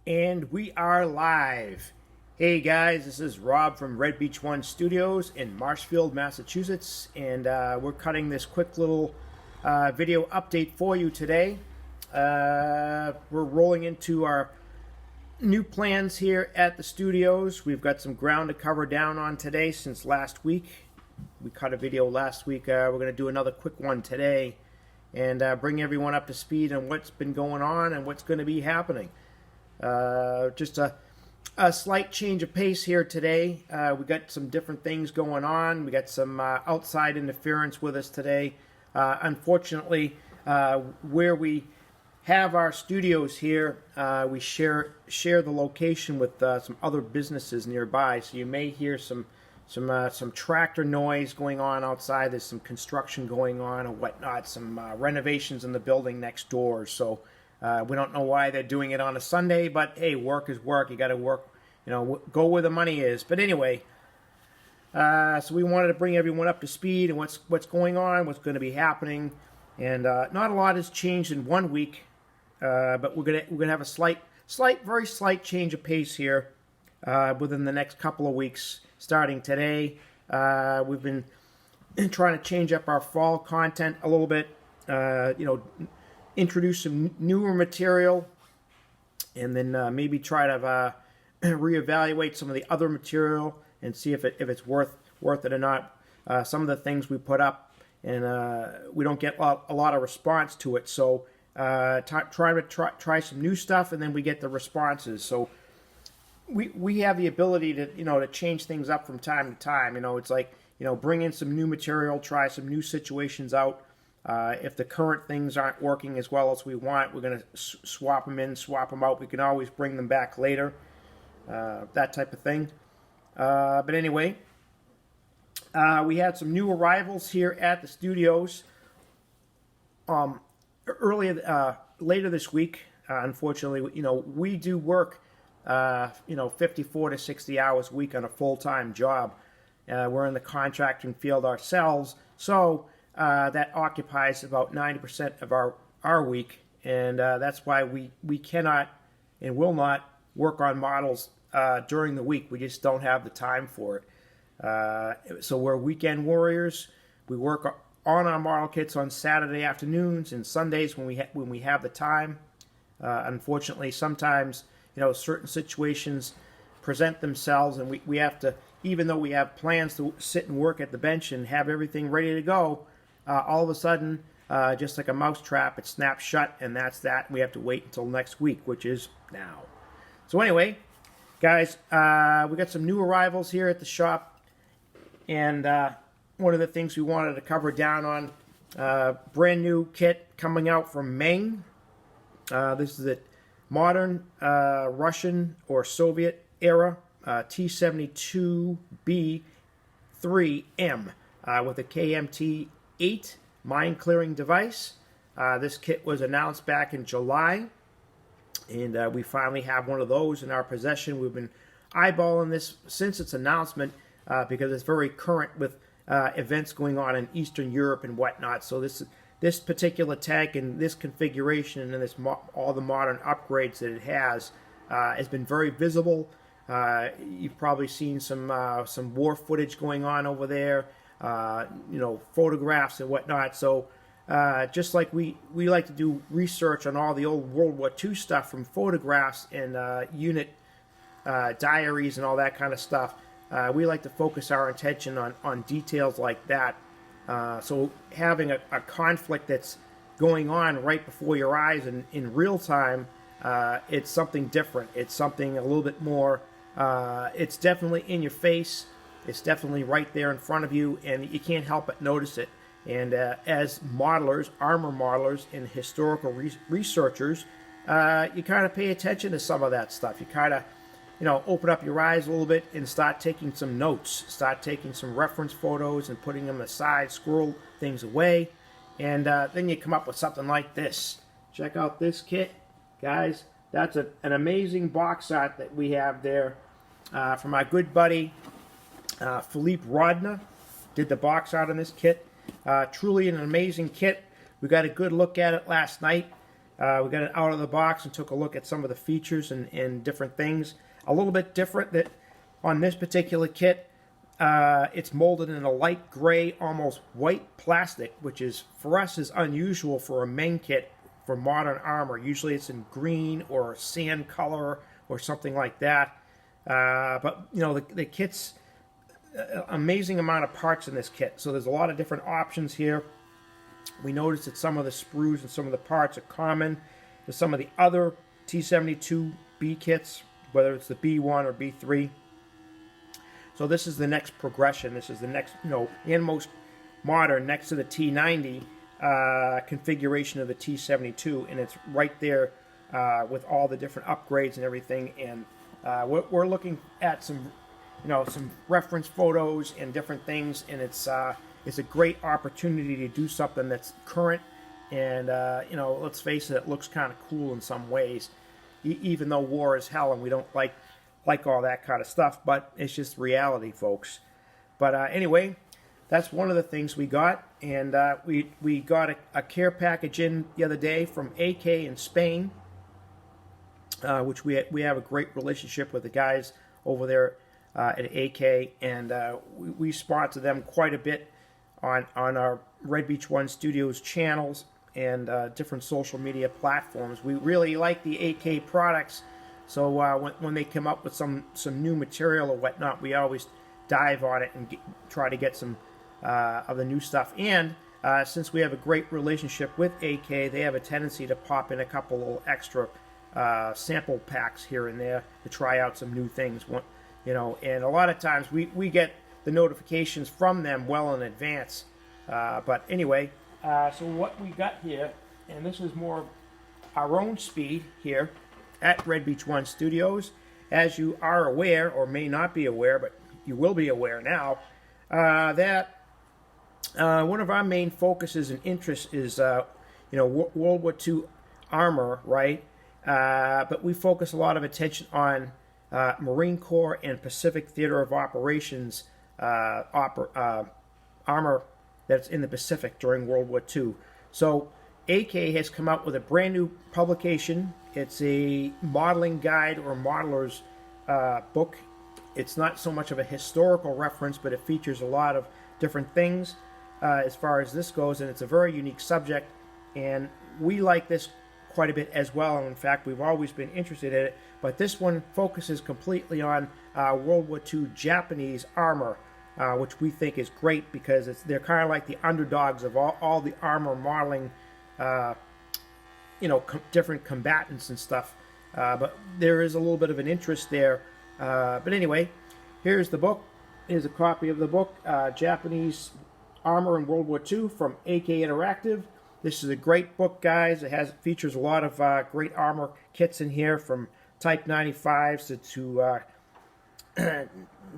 And we are live. Hey guys, this is Rob from RB1S Studios in Marshfield, Massachusetts, and we're cutting this quick little video update for you today. We're rolling into our new plans here at the studios. We've got some ground to cover down on today since last week. We cut a video last week. We're going to do another quick one today and bring everyone up to speed on what's been going on and what's going to be happening. Just a slight change of pace here today. We got some different things going on. We got some outside interference with us today. Unfortunately, where we have our studios here, we share the location with some other businesses nearby. So you may hear some tractor noise going on outside. There's some construction going on or whatnot. Some renovations in the building next door. So. We don't know why they're doing it on a Sunday, but hey, work is work. You got to work, go where the money is. But anyway, so we wanted to bring everyone up to speed and what's going on, what's going to be happening, and not a lot has changed in 1 week, but we're gonna have a very slight change of pace here within the next couple of weeks, starting today. We've been trying to change up our fall content a little bit. Introduce some newer material, and then maybe try to reevaluate some of the other material and see if it's worth it or not. Some of the things we put up, and we don't get a lot of response to it. So try some new stuff, and then we get the responses. So we have the ability to to change things up from time to time. It's like bring in some new material, try some new situations out. If the current things aren't working as well as we want, we're going to swap them in, swap them out. We can always bring them back later, that type of thing. But anyway, we had some new arrivals here at the studios later this week. Unfortunately, we do work 54 to 60 hours a week on a full-time job. We're in the contracting field ourselves, so that occupies about 90% of our week, and that's why we cannot and will not work on models during the week. We just don't have the time for it. So we're weekend warriors. We work on our model kits on Saturday afternoons and Sundays when we have the time. Unfortunately, sometimes certain situations present themselves, and we have to, even though we have plans to sit and work at the bench and have everything ready to go. All of a sudden, just like a mousetrap, it snaps shut, and that's that. We have to wait until next week, which is now. So anyway, guys, we got some new arrivals here at the shop, and one of the things we wanted to cover down on, brand new kit coming out from Meng. This is a modern Russian or Soviet era T-72B3M with a KMT 8 mine clearing device. This kit was announced back in July, and we finally have one of those in our possession. We've been eyeballing this since its announcement because it's very current with events going on in Eastern Europe and whatnot. So this particular tank and this configuration and all the modern upgrades that it has been very visible. You've probably seen some war footage going on over there. Photographs and whatnot. So just like we like to do research on all the old World War II stuff from photographs and unit diaries and all that kind of stuff, we like to focus our attention on details like that. So having a conflict that's going on right before your eyes and in real time, it's something different. It's something a little bit more, it's definitely in your face. It's definitely right there in front of you, and you can't help but notice it. And as modelers, armor modelers, and historical researchers, you kind of pay attention to some of that stuff. You kind of, open up your eyes a little bit and start taking some notes, start taking some reference photos and putting them aside, squirrel things away, and then you come up with something like this. Check out this kit, guys. That's an amazing box art that we have there from our good buddy Philippe Rodna. Did the box art on this kit. Truly an amazing kit. We got a good look at it last night. We got it out of the box and took a look at some of the features and different things. A little bit different that on this particular kit, it's molded in a light gray, almost white plastic, which is, for us, is unusual for a main kit for modern armor. Usually it's in green or sand color or something like that. But, you know, the kit's amazing amount of parts in this kit. So there's a lot of different options here. We noticed that some of the sprues and some of the parts are common to some of the other T72B kits, whether it's the B1 or B3. So this is the next progression. This is the next, you know, and most modern next to the T90 configuration of the T72, and it's right there with all the different upgrades and everything. And we're looking at some, you know, some reference photos and different things, and it's a great opportunity to do something that's current, and you know, let's face it, it looks kind of cool in some ways, even though war is hell and we don't like all that kind of stuff, but it's just reality, folks. But anyway, that's one of the things we got, and we got a care package in the other day from AK in Spain, which we have a great relationship with the guys over there at AK, and we sponsor them quite a bit on our Red Beach One Studios channels and different social media platforms. We really like the AK products, so when they come up with some new material or whatnot, we always dive on it and try to get some of the new stuff. And since we have a great relationship with AK, they have a tendency to pop in a couple little extra sample packs here and there to try out some new things. You know, and a lot of times we get the notifications from them well in advance. But anyway, so what we got here, and this is more our own speed here at Red Beach One Studios. As you are aware, or may not be aware, but you will be aware now, that one of our main focuses and interests is, you know, World War II armor, right? But we focus a lot of attention on Marine Corps and Pacific Theater of Operations armor that's in the Pacific during World War II. So AK has come out with a brand new publication. It's a modeling guide or modeler's book. It's not so much of a historical reference, but it features a lot of different things as far as this goes, and it's a very unique subject, and we like this quite a bit as well. And in fact, we've always been interested in it, but this one focuses completely on World War II Japanese armor, which we think is great because they're kind of like the underdogs of all the armor modeling, you know, different combatants and stuff. But there is a little bit of an interest there. But anyway, here's the book. Here's a copy of the book, Japanese Armor in World War II from AK Interactive. This is a great book, guys. It features a lot of great armor kits in here, from Type 95s to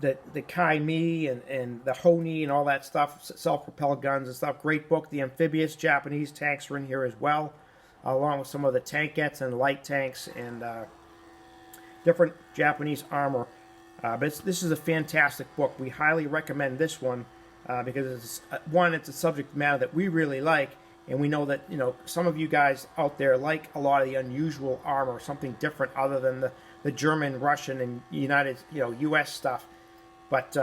the Kai-Me and the Honi and all that stuff, self-propelled guns and stuff. Great book. The amphibious Japanese tanks are in here as well, along with some of the tankettes and light tanks and different Japanese armor. But this is a fantastic book. We highly recommend this one because it's a subject matter that we really like, and we know that, you know, some of you guys out there like a lot of the unusual armor, something different other than the German, Russian, and U.S. stuff. But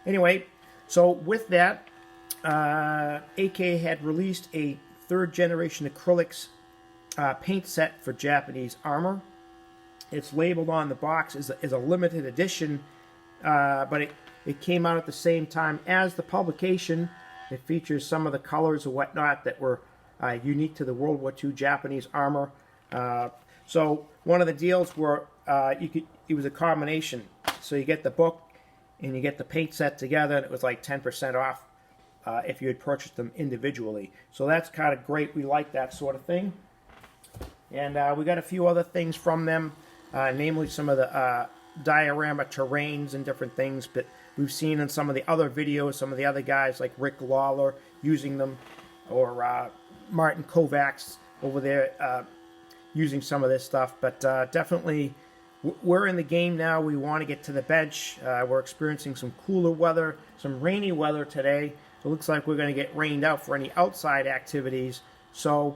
anyway, so with that, AK had released a third generation acrylics paint set for Japanese armor. It's labeled on the box as a limited edition, but it came out at the same time as the publication. It features some of the colors and whatnot that were unique to the World War II Japanese armor. So one of the deals were it was a combination. So you get the book and you get the paint set together, and it was like 10% off if you had purchased them individually. So that's kind of great. We like that sort of thing. And we got a few other things from them, namely some of the diorama terrains and different things, but we've seen in some of the other videos, some of the other guys like Rick Lawler using them, or Martin Kovacs over there using some of this stuff. But definitely, we're in the game now. We want to get to the bench. We're experiencing some cooler weather, some rainy weather today. It looks like we're going to get rained out for any outside activities. So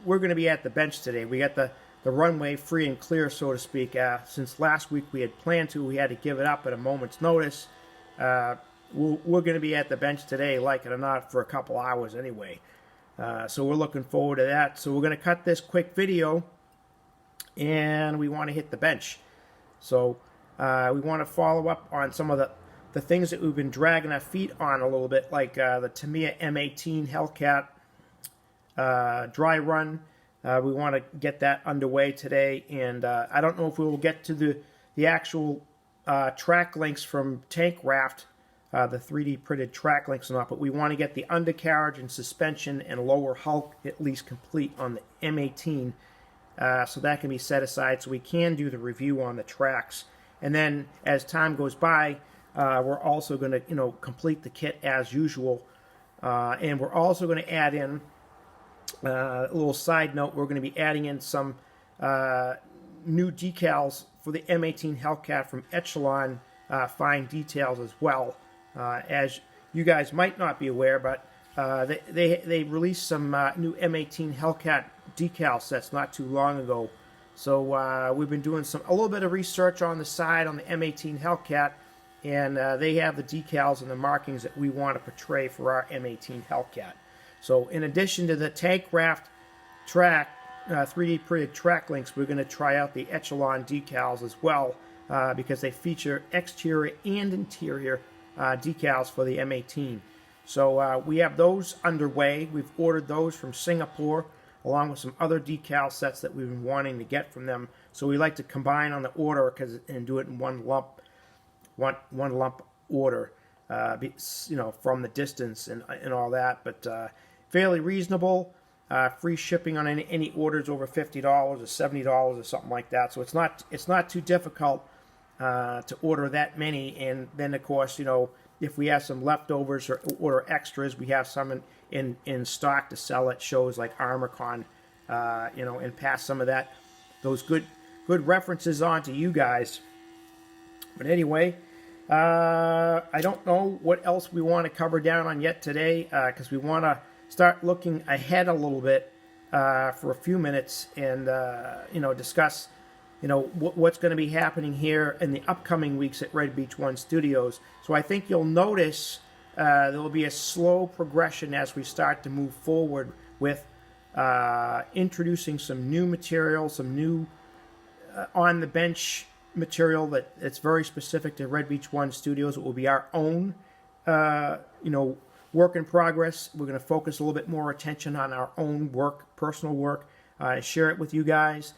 we're going to be at the bench today. We got the runway free and clear, so to speak. Since last week we had planned to, we had to give it up at a moment's notice. We're going to be at the bench today, like it or not, for a couple hours anyway. So we're looking forward to that. So we're going to cut this quick video, and we want to hit the bench. So we want to follow up on some of the things that we've been dragging our feet on a little bit, like the Tamiya M18 Hellcat dry run. We want to get that underway today, and I don't know if we will get to the actual track links from Tank Raft, the 3D printed track links or not, but we want to get the undercarriage and suspension and lower hull at least complete on the M18, so that can be set aside so we can do the review on the tracks. And then as time goes by, we're also going to complete the kit as usual, and we're also going to add in a little side note. We're going to be adding in some new decals for the M18 Hellcat from Echelon Fine Details as well. As you guys might not be aware, but they released some new M18 Hellcat decal sets not too long ago. So we've been doing a little bit of research on the side on the M18 Hellcat, and they have the decals and the markings that we want to portray for our M18 Hellcat. So in addition to the Tank Raft track 3D printed track links, we're going to try out the Echelon decals as well, because they feature exterior and interior decals for the M18. So we have those underway. We've ordered those from Singapore, along with some other decal sets that we've been wanting to get from them. So we like to combine on the order and do it in one lump order, from the distance and all that. But fairly reasonable. Free shipping on any orders over $50 or $70 or something like that. So it's not too difficult to order that many. And then of course, if we have some leftovers or order extras, we have some in stock to sell at shows like ArmorCon, and pass some of those good references on to you guys. But anyway, I don't know what else we want to cover down on yet today, because we want to start looking ahead a little bit for a few minutes and discuss what's going to be happening here in the upcoming weeks at Red Beach One Studios. So I think you'll notice there will be a slow progression as we start to move forward with introducing some new material, some new on the bench material that's very specific to Red Beach One Studios. It will be our own work in progress. We're going to focus a little bit more attention on our own work, personal work, share it with you guys.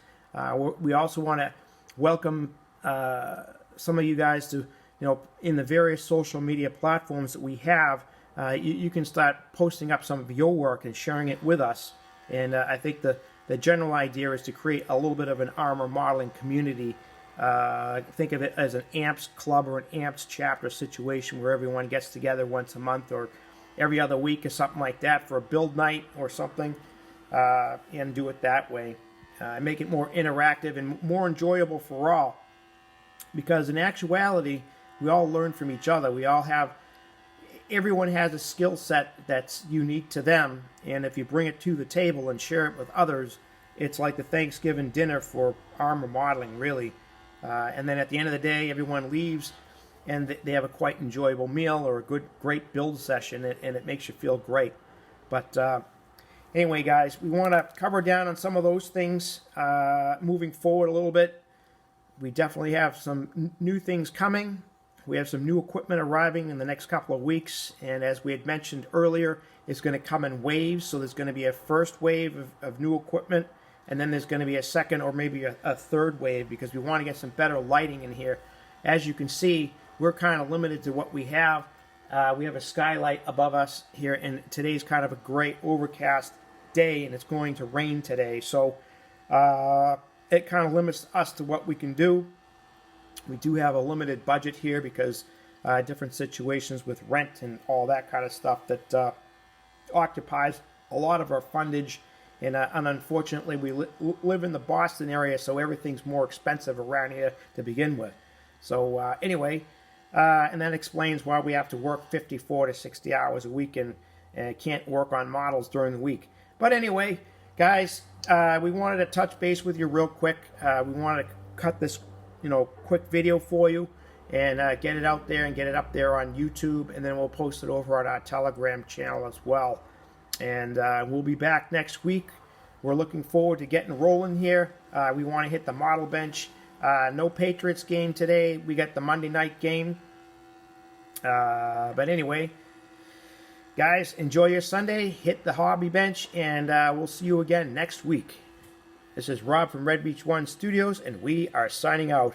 We also want to welcome some of you guys to, in the various social media platforms that we have. You can start posting up some of your work and sharing it with us. And I think the general idea is to create a little bit of an armor modeling community. Think of it as an AMPS club or an AMPS chapter situation where everyone gets together once a month or every other week or something like that for a build night or something, and do it that way. Make it more interactive and more enjoyable for all, because in actuality we all learn from each other. Everyone has a skill set that's unique to them, and if you bring it to the table and share it with others, it's like the Thanksgiving dinner for armor modeling, really. And then at the end of the day, everyone leaves and they have a quite enjoyable meal or a great build session, and it makes you feel great. But anyway, guys, we want to cover down on some of those things moving forward a little bit. We definitely have some new things coming. We have some new equipment arriving in the next couple of weeks, and as we had mentioned earlier, it's going to come in waves. So there's going to be a first wave of new equipment, and then there's going to be a second or maybe a third wave, because we want to get some better lighting in here. As you can see, we're kind of limited to what we have. We have a skylight above us here, and today's kind of a gray overcast day, and it's going to rain today. So it kind of limits us to what we can do. We do have a limited budget here because different situations with rent and all that kind of stuff that occupies a lot of our fundage. And unfortunately, we live in the Boston area, so everything's more expensive around here to begin with. So anyway, and that explains why we have to work 54 to 60 hours a week and can't work on models during the week. But anyway, Guys, we wanted to touch base with you real quick. We wanted to cut this, quick video for you and get it out there and get it up there on YouTube, and then we'll post it over on our Telegram channel as well. And we'll be back next week. We're looking forward to getting rolling here. We want to hit the model bench. No Patriots game today. We got the Monday night game. But anyway, guys, enjoy your Sunday. Hit the hobby bench, and we'll see you again next week. This is Rob from RB1S Studios, and we are signing out.